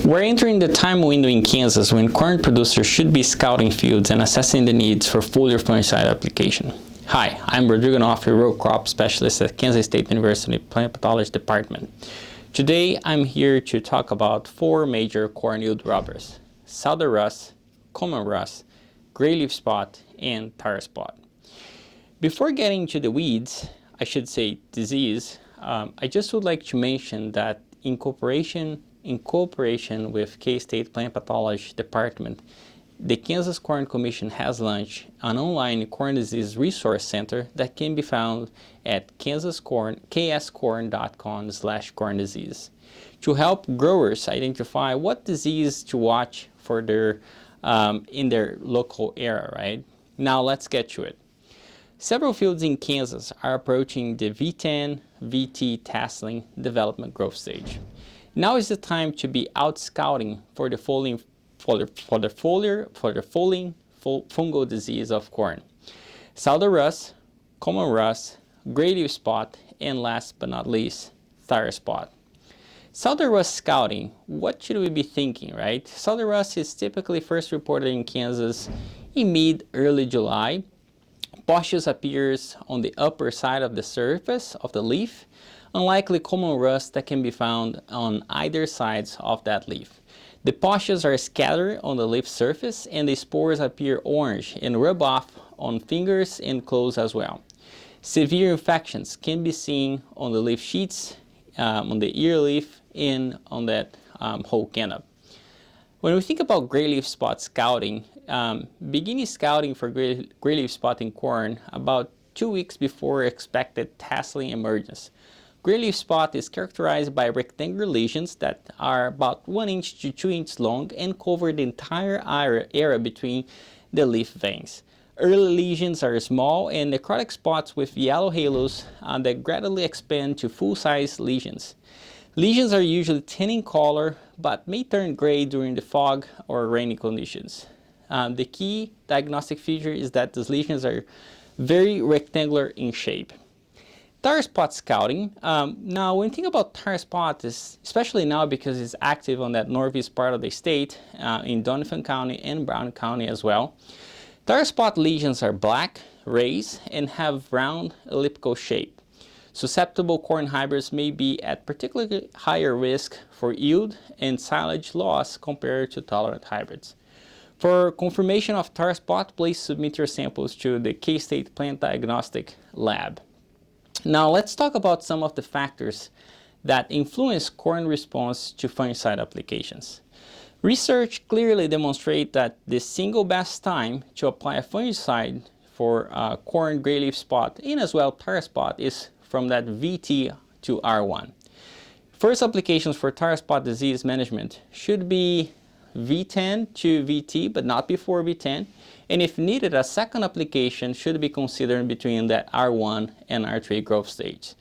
We're entering the time window in Kansas when corn producers should be scouting fields and assessing the needs for foliar fungicide application. Hi, I'm Rodrigo Noff, row crop specialist at Kansas State University Plant Pathology Department. Today, I'm here to talk about four major corn yield robbers: southern rust, common rust, gray leaf spot, and tire spot. Before getting to the weeds, I should say disease, I just would like to mention that in cooperation with K-State Plant Pathology Department, the Kansas Corn Commission has launched an online corn disease resource center that can be found at kscorn.com/corn disease to help growers identify what disease to watch for their in their local area, right? Now let's get to it. Several fields in Kansas are approaching the V10, VT tasseling development growth stage. Now is the time to be out scouting for the foliar fungal disease of corn: southern rust, common rust, gray leaf spot, and last but not least, tire spot. Southern rust scouting, what should we be thinking, right? Southern rust is typically first reported in Kansas in mid-early July. Pustules appears on the upper side of the surface of the leaf, unlikely common rust that can be found on either sides of that leaf. The pustules are scattered on the leaf surface and the spores appear orange and rub off on fingers and clothes as well. Severe infections can be seen on the leaf sheets, on the ear leaf, and on that whole canop. When we think about gray leaf spot scouting, beginning scouting for gray leaf spot in corn about 2 weeks before expected tasseling emergence. Gray leaf spot is characterized by rectangular lesions that are about 1 inch to 2 inches long and cover the entire area between the leaf veins. Early lesions are small and necrotic spots with yellow halos that gradually expand to full-size lesions. Lesions are usually tan in color but may turn gray during the fog or rainy conditions. The key diagnostic feature is that these lesions are very rectangular in shape. Tire spot scouting. Now, when you think about tire spot, especially now because it's active on that northeast part of the state, in Donovan County and Brown County as well. Tire spot lesions are black, raised, and have round elliptical shape. Susceptible corn hybrids may be at particularly higher risk for yield and silage loss compared to tolerant hybrids. For confirmation of tire spot, please submit your samples to the K-State Plant Diagnostic Lab. Now let's talk about some of the factors that influence corn response to fungicide applications. Research clearly demonstrates that the single best time to apply a fungicide for corn gray leaf spot and as well tire spot is from that VT to R1. First applications for tire spot disease management should be V10 to VT, but not before V10. And if needed, a second application should be considered between that R1 and R3 growth stage.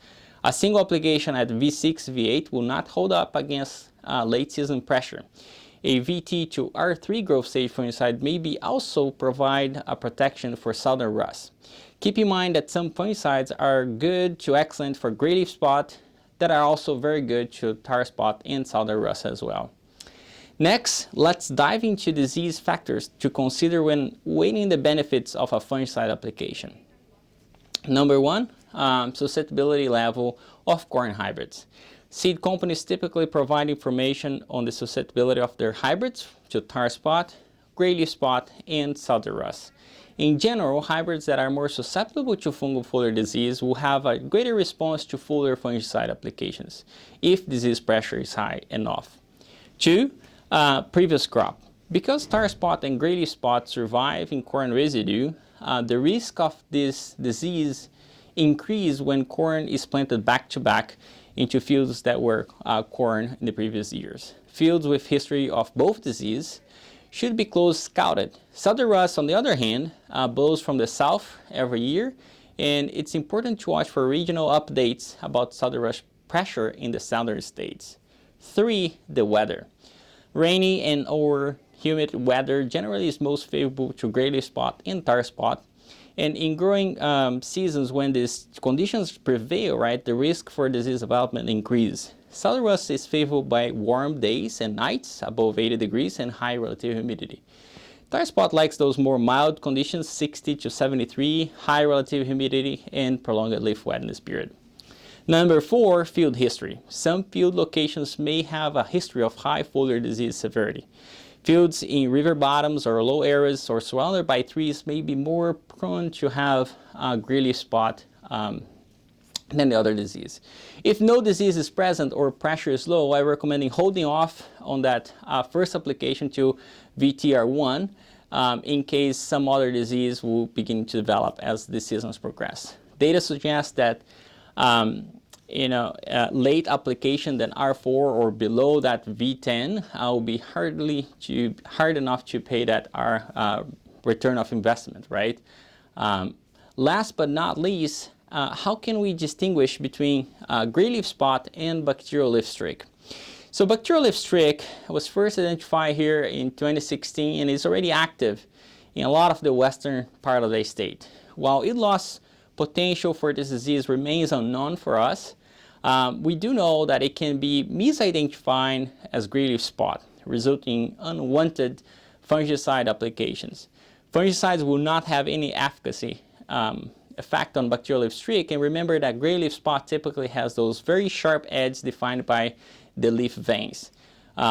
A single application at V6, V8 will not hold up against late season pressure. A VT to R3 growth stage fungicide may be also provide a protection for southern rust. Keep in mind that some fungicides are good to excellent for gray leaf spot that are also very good to tire spot and southern rust as well. Next, let's dive into disease factors to consider when weighing the benefits of a fungicide application. Number one, susceptibility level of corn hybrids. Seed companies typically provide information on the susceptibility of their hybrids to tire spot, gray leaf spot, and southern rust. In general, hybrids that are more susceptible to fungal foliar disease will have a greater response to foliar fungicide applications if disease pressure is high enough. Two, previous crop. Because tire spot and gray leaf spot survive in corn residue, the risk of this disease increase when corn is planted back-to-back into fields that were corn in the previous years. Fields with history of both disease should be close scouted. Southern rust, on the other hand, blows from the south every year, and it's important to watch for regional updates about southern rust pressure in the southern states. Three, the weather. Rainy and or humid weather generally is most favorable to gray leaf spot and tire spot. And in growing seasons when these conditions prevail, right, the risk for disease development increase. Southern rust is favorable by warm days and nights above 80 degrees and high relative humidity. Tire spot likes those more mild conditions, 60 to 73, high relative humidity, and prolonged leaf wetness period. Number 4, field history. Some field locations may have a history of high foliar disease severity. Fields in river bottoms or low areas or surrounded by trees may be more prone to have a gray leaf spot than the other disease. If no disease is present or pressure is low, I recommend holding off on that first application to VTR1 in case some other disease will begin to develop as the seasons progress. Data suggests that late application than R4 or below that V10 will be hard enough to pay that return of investment, right? Last but not least, how can we distinguish between gray leaf spot and bacterial leaf streak? So bacterial leaf streak was first identified here in 2016 and is already active in a lot of the western part of the state. While it lost potential for this disease remains unknown for us, we do know that it can be misidentified as gray leaf spot, resulting in unwanted fungicide applications. Fungicides will not have any efficacy effect on bacterial leaf streak, and remember that gray leaf spot typically has those very sharp edges defined by the leaf veins,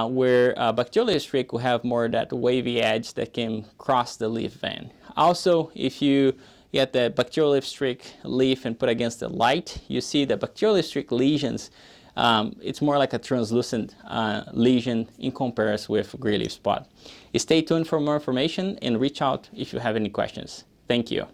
where bacterial leaf streak will have more of that wavy edge that can cross the leaf vein. Also, if you get the bacterial leaf streak leaf and put against the light, you see the bacterial leaf streak lesions. It's more like a translucent lesion in comparison with gray leaf spot. Stay tuned for more information and reach out if you have any questions. Thank you.